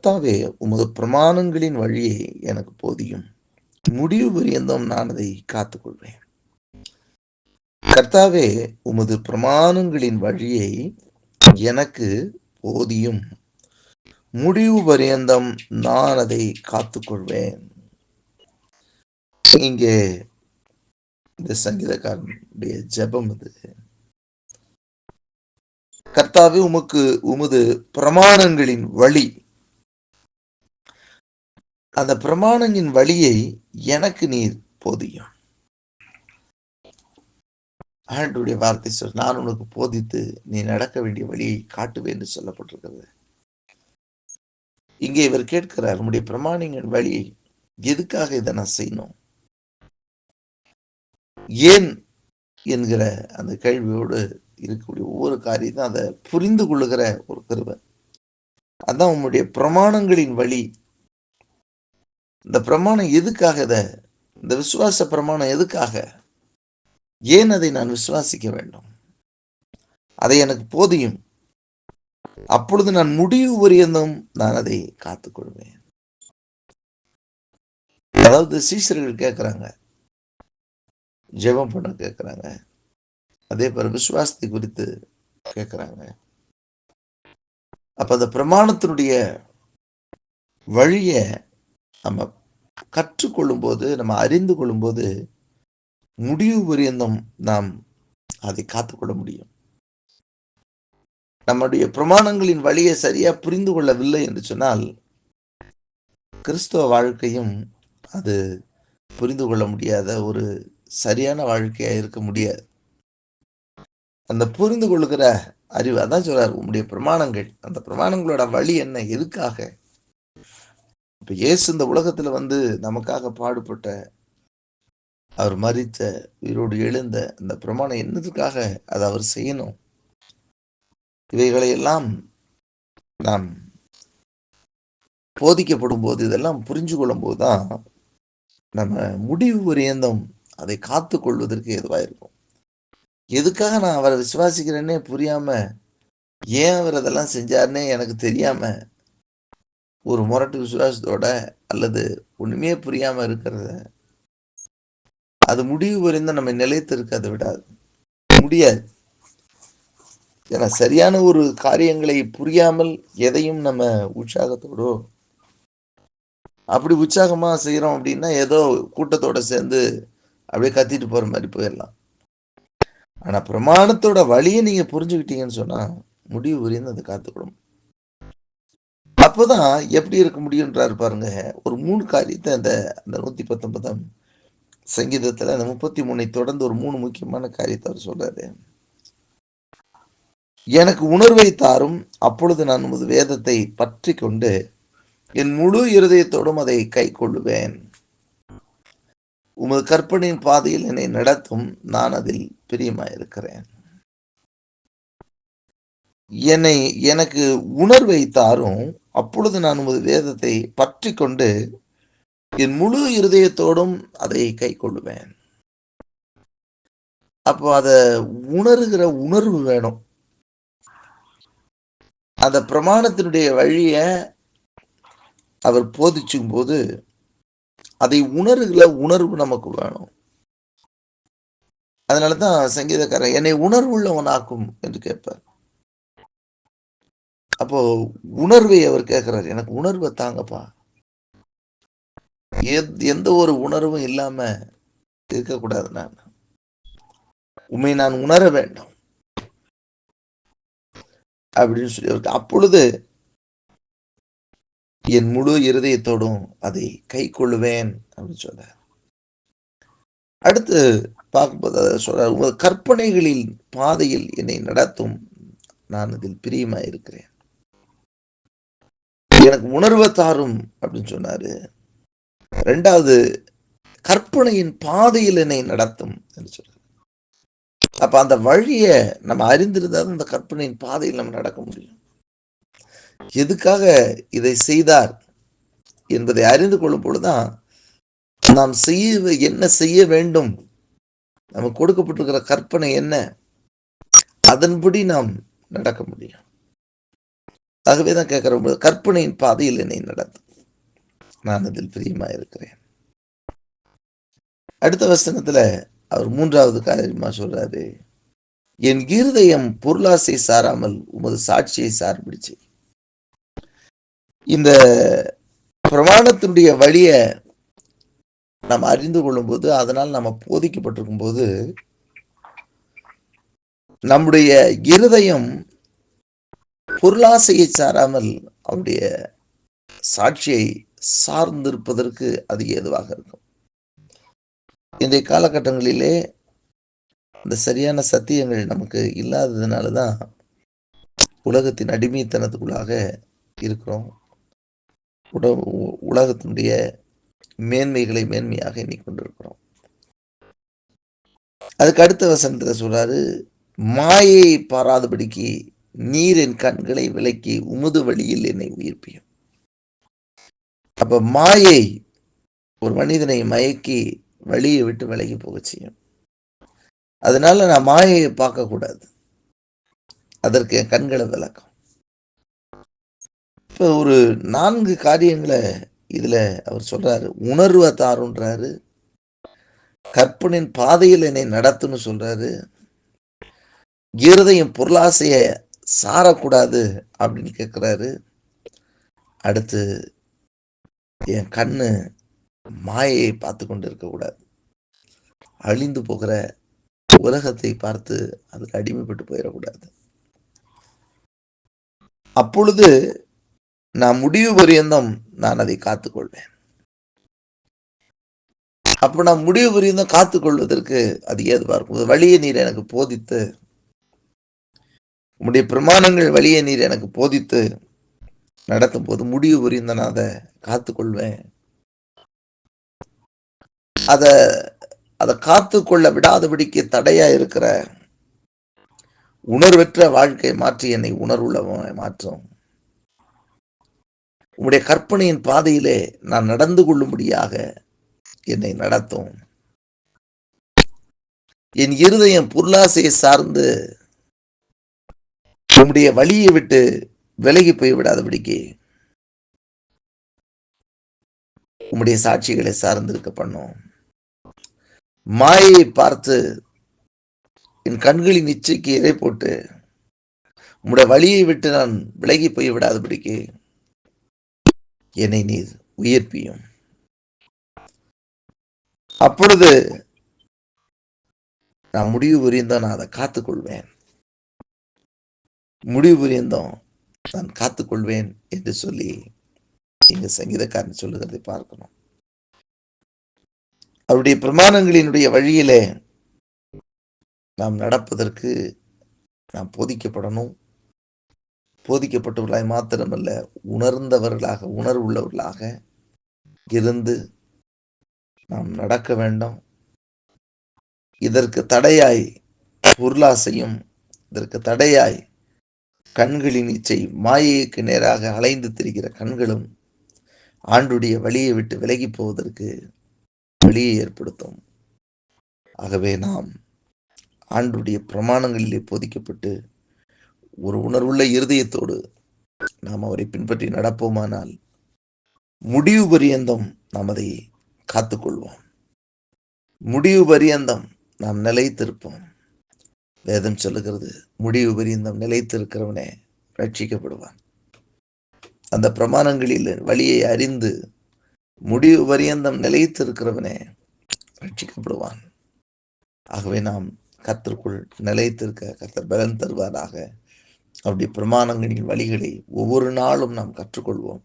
கர்த்தாவே, உமது பிரமாணங்களின் வழியை எனக்கு போதியும். முடிவு பரியந்தம் நான் அதை காத்துக்கொள்வேன். கர்த்தாவே, உமது பிரமாணங்களின் வழியை எனக்கு போதியும். முடிவு பரியந்தம் நான் அதை காத்துக்கொள்வேன். இங்கே இந்த சங்கீதக்காரனுடைய ஜெபம் இது. கர்த்தாவே, உமது பிரமாணங்களின் வழி, அந்த பிரமாணங்களின் வழியை எனக்கு நீர் போதியும். ஆண்டவருடைய வார்த்தை சொல், நான் உனக்கு போதித்து நீ நடக்க வேண்டிய வழியை காட்டுவேன் என்று சொல்லப்பட்டிருக்கிறது. இங்கே இவர் கேட்கிறார், உம்முடைய பிரமாணங்களின் வழி எதுக்காக இதை நான் செய்யணும், ஏன் என்கிற அந்த கேள்வியோடு இருக்கக்கூடிய ஒவ்வொரு காரியத்தையும் அதை புரிந்து கொள்ளுகிற ஒரு கிருபை. அதான் உம்முடைய பிரமாணங்களின் வழி. இந்த பிரமாணம் எதுக்காக, இந்த விசுவாச பிரமாணம் எதுக்காக, ஏன் அதை நான் விசுவாசிக்க வேண்டும், அதை எனக்கு போதியும். அப்பொழுது நான் முடிவு பரியந்தம் நான் அதை காத்துக்கொள்வேன். அதாவது சீஷர்கள் கேட்கிறாங்க, ஜெபம் பண்ண கேட்கிறாங்க, அதே போல விசுவாசத்தை குறித்து கேட்கிறாங்க. அப்ப அந்த பிரமாணத்தினுடைய வழியை நம்ம கற்றுக்கொள்ளும் போது, நம்ம அறிந்து கொள்ளும் போது, முடிவு பரியந்தம் நாம் அதை காத்துக்கொள்ள முடியும். நம்முடைய பிரமாணங்களின் வழியை சரியா புரிந்து கொள்ளவில்லை என்று சொன்னால், கிறிஸ்தவ வாழ்க்கையும் அது புரிந்து கொள்ள முடியாத ஒரு சரியான வாழ்க்கையா இருக்க முடியாது. அந்த புரிந்து கொள்ளுகிற அறிவு, அதான் சொல்றாரு, உம்முடைய பிரமாணங்கள், அந்த பிரமாணங்களோட வழி என்ன, எதுக்காக. இப்ப இயேசு இந்த உலகத்துல வந்து நமக்காக பாடுபட்ட, அவர் மரித்த, உயிரோடு எழுந்த அந்த பிரமாணம் என்னதுக்காக அதை அவர் செய்யணும், இவைகளை எல்லாம் நாம் போதிக்கப்படும் போது, இதெல்லாம் புரிஞ்சு கொள்ளும் போதுதான் நம்ம முடிவு பரியந்தம் அதை காத்து கொள்வதற்கு எதுவா இருக்கும். எதுக்காக நான் அவரை விசுவாசிக்கிறேன்னே புரியாம, ஏன் அவர் அதெல்லாம் செஞ்சாருன்னே எனக்கு தெரியாம, ஒரு முரட்டு விசுவாசத்தோட அல்லது ஒண்ணுமே புரியாம இருக்கிறத, அது முடிவு வரைந்த நம்ம நிலைத்து இருக்க அதை விடாது முடியாது. ஏன்னா சரியான ஒரு காரியங்களை புரியாமல் எதையும் நம்ம உற்சாகத்தோடோ, அப்படி உற்சாகமா செய்யறோம் அப்படின்னா ஏதோ கூட்டத்தோட சேர்ந்து அப்படியே கத்திட்டு போற மாதிரி போயிடலாம். ஆனா பிரமாணத்தோட வழியை நீங்க புரிஞ்சுக்கிட்டீங்கன்னு சொன்னா முடிவு வரையும் அதை காத்துக்கணும். அப்போதான் எப்படி இருக்க முடியும்ன்றாரு பாருங்க. ஒரு 3 காரியத்தை அந்த 119ஆம் சங்கீதத்துல அந்த 33 தொடர்ந்து ஒரு 3 முக்கியமான காரியத்தை அவர் சொல்றாரு. எனக்கு உணர்வை தாரும், அப்பொழுது நான் உமது வேதத்தை பற்றி கொண்டு என் முழு இருதயத்தோடும் அதை கை கொள்ளுவேன். உமது கற்பனையின் பாதையில் என்னை நடத்தும், நான் அதில் பிரியமாயிருக்கிறேன். எனக்கு உணர்வை தாரும், அப்பொழுது நான் உமது வேதத்தை பற்றி கொண்டு என் முழு இருதயத்தோடும் அதை கை கொள்ளுவேன். அப்போ அதை உணர்கிற உணர்வு வேணும். அந்த பிரமாணத்தினுடைய வழிய அவர் போதிச்சும் போது அதை உணர்கிற உணர்வு நமக்கு வேணும். அதனாலதான் சங்கீதக்காரன் என்னை உணர்வுள்ளவனாக்கும் என்று கேட்பார். அப்போ உணர்வை அவர் கேட்கிறார், எனக்கு உணர்வை தாங்கப்பா. எந்த ஒரு உணர்வும் இல்லாம இருக்கக்கூடாது. உண்மை நான் உணர வேண்டும் அப்படின்னு சொல்லி, அப்பொழுது என் முழு இருதயத்தோடும் அதை கை கொள்ளுவேன் அப்படின்னு சொல்ற. அடுத்து பார்க்கும்போது சொல்ற, உங்கள் கற்பனைகளின் பாதையில் என்னை நடத்தும், நான் அதில் பிரியமாயிருக்கிறேன். எனக்கு உணர்வை தாரும் அப்படின்னு சொன்னாரு. 2வது, கற்பனையின் பாதையில் என்னை நடத்தும் என்று சொல்றாரு. அப்ப அந்த வழிய நம்ம அறிந்திருந்தால் அந்த கற்பனையின் பாதையில் நம்ம நடக்க முடியும். எதுக்காக இதை செய்தார் என்பதை அறிந்து கொள்ளும் பொழுதுதான் நாம் என்ன செய்ய வேண்டும், நமக்கு கொடுக்கப்பட்டிருக்கிற கற்பனை என்ன, அதன்படி நாம் நடக்க முடியும். ஆகவே தான் கேட்கிறபோது, கற்பனையின் பாதையில் என்னை நடத்தும். நான் அதில் பிரியமா இருக்கிறேன். அடுத்த வசனத்துல அவர் 3வது காரியமா சொல்றாரு, என் இருதயம் பொருளாசை சாராமல் உமது சாட்சியை சார்பிடுச்சு. இந்த பிரமாணத்தினுடைய வழிய நாம் அறிந்து கொள்ளும் போது, அதனால் நம்ம போதிக்கப்பட்டிருக்கும் போது, நம்முடைய இருதயம் பொருளாசையை சாராமல் அவருடைய சாட்சியை சார்ந்திருப்பதற்கு அது ஏதுவாக இருக்கும். இன்றைய காலகட்டங்களிலே இந்த சரியான சத்தியங்கள் நமக்கு இல்லாததுனால தான் உலகத்தின் அடிமைத்தனத்துக்குள்ளாக இருக்கிறோம். உலகத்தினுடைய மேன்மைகளை மேன்மையாக எண்ணிக்கொண்டிருக்கிறோம். அதுக்கு அடுத்த வசனத்துல சொல்றாரு, மாயை பாராதபடிக்கு நீர் என் கண்களை விலக்கி உமது வழியில் என்னை உயிர்ப்பியும். அப்ப மாயை ஒரு மனிதனை மயக்கி வழியை விட்டு விலகி போக செய்யும். அதனால நான் மாயையை பார்க்க கூடாது. அதற்கு என் கண்களை விளக்கும். இப்ப ஒரு 4 காரியங்களை இதுல அவர் சொல்றாரு. உணர்வை தாருன்றாரு, கற்பனின் பாதையில் என்னை நடத்துன்னு சொல்றாரு, இருதயம் பொருளாசைய சாரக்கூடாது அப்படின்னு கேட்கிறாரு. அடுத்து என் கண்ணு மாயையை பார்த்து கொண்டு இருக்கக்கூடாது. அழிந்து போகிற உலகத்தை பார்த்து அதுக்கு அடிமைப்பட்டு போயிடக்கூடாது. அப்பொழுது நான் முடிவு பரியந்தம் நான் அதை காத்துக்கொள்வேன். அப்ப நான் முடிவு பரியந்தம் காத்துக்கொள்வதற்கு அது ஏதுவா இருக்கும். வழியை நீர் எனக்கு போதித்து, உம்முடைய பிரமாணங்கள் வழியை நீர் எனக்கு போதித்து நடத்தும் போது முடிவு பரியந்தம் நான் அதை காத்துக்கொள்வேன். அதை காத்துக்கொள்ள விடாதபடிக்கு தடையா இருக்கிற உணர்வற்ற வாழ்க்கை மாற்றி என்னை உணர்வுள்ளவனாய் மாற்றும். உம்முடைய கற்பனையின் பாதையிலே நான் நடந்து கொள்ளும்படியாக என்னை நடத்தும். என் இருதயம் பொருளாசையை சார்ந்து உம்முடைய வழியை விட்டு விலகி போய் விடாதபடிக்கு உம்முடைய சாட்சிகளை சார்ந்திருக்க பண்ணும். மாயை பார்த்து என் கண்களின் இச்சைக்கு இறை போட்டு உம்முடைய வழியை விட்டு நான் விலகி போய் விடாதபடிக்கு என்னை நீர் உயிர்ப்பியும். அப்பொழுது நான் முடிவு புரிந்தோம், நான் அதை காத்துக்கொள்வேன். முடிவு புரிந்தோம் நான் காத்துக்கொள்வேன் என்று சொல்லி இங்க சங்கீதக்காரன் சொல்லுகிறதை பார்க்கணும். அவருடைய பிரமாணங்களினுடைய வழியிலே நாம் நடப்பதற்கு நாம் போதிக்கப்படணும். போதிக்கப்பட்டவர்களாய் மாத்திரமல்ல, உணர்ந்தவர்களாக, உணர்வுள்ளவர்களாக இருந்து நாம் நடக்க வேண்டும். இதற்கு தடையாய் பொருளாசையும், இதற்கு தடையாய் கண்களின் இச்சை, மாயைக்கு நேராக அலைந்து திரிகிற கண்களும் ஆண்டுடைய வழியை விட்டு விலகி போவதற்கு வழியை ஏற்படுத்தும். ஆகவே நாம் ஆண்டுடைய பிரமாணங்களிலே போதிக்கப்பட்டு ஒரு உணர்வுள்ள இருதயத்தோடு நாம் அவரை பின்பற்றி நடப்போமானால் முடிவு பரியந்தம் நாம் அதை காத்துக்கொள்வோம். முடிவு பரியந்தம் நாம் நிலைத்திருப்போம். வேதம் சொல்லுகிறது, முடிவு பரியந்தம் நிலைத்திருக்கிறவனே ரட்சிக்கப்படுவான். அந்த பிரமாணங்களில் வழியை அறிந்து முடிவு பரியந்தம் நிலைத்திருக்கிறவனே ரட்சிக்கப்படுவான். ஆகவே நாம் கர்த்தருக்குள் நிலைத்திருக்க கர்த்தர் பலன் தருவாராக. அவருடைய பிரமாணங்களின் வழிகளை ஒவ்வொரு நாளும் நாம் கற்றுக்கொள்வோம்.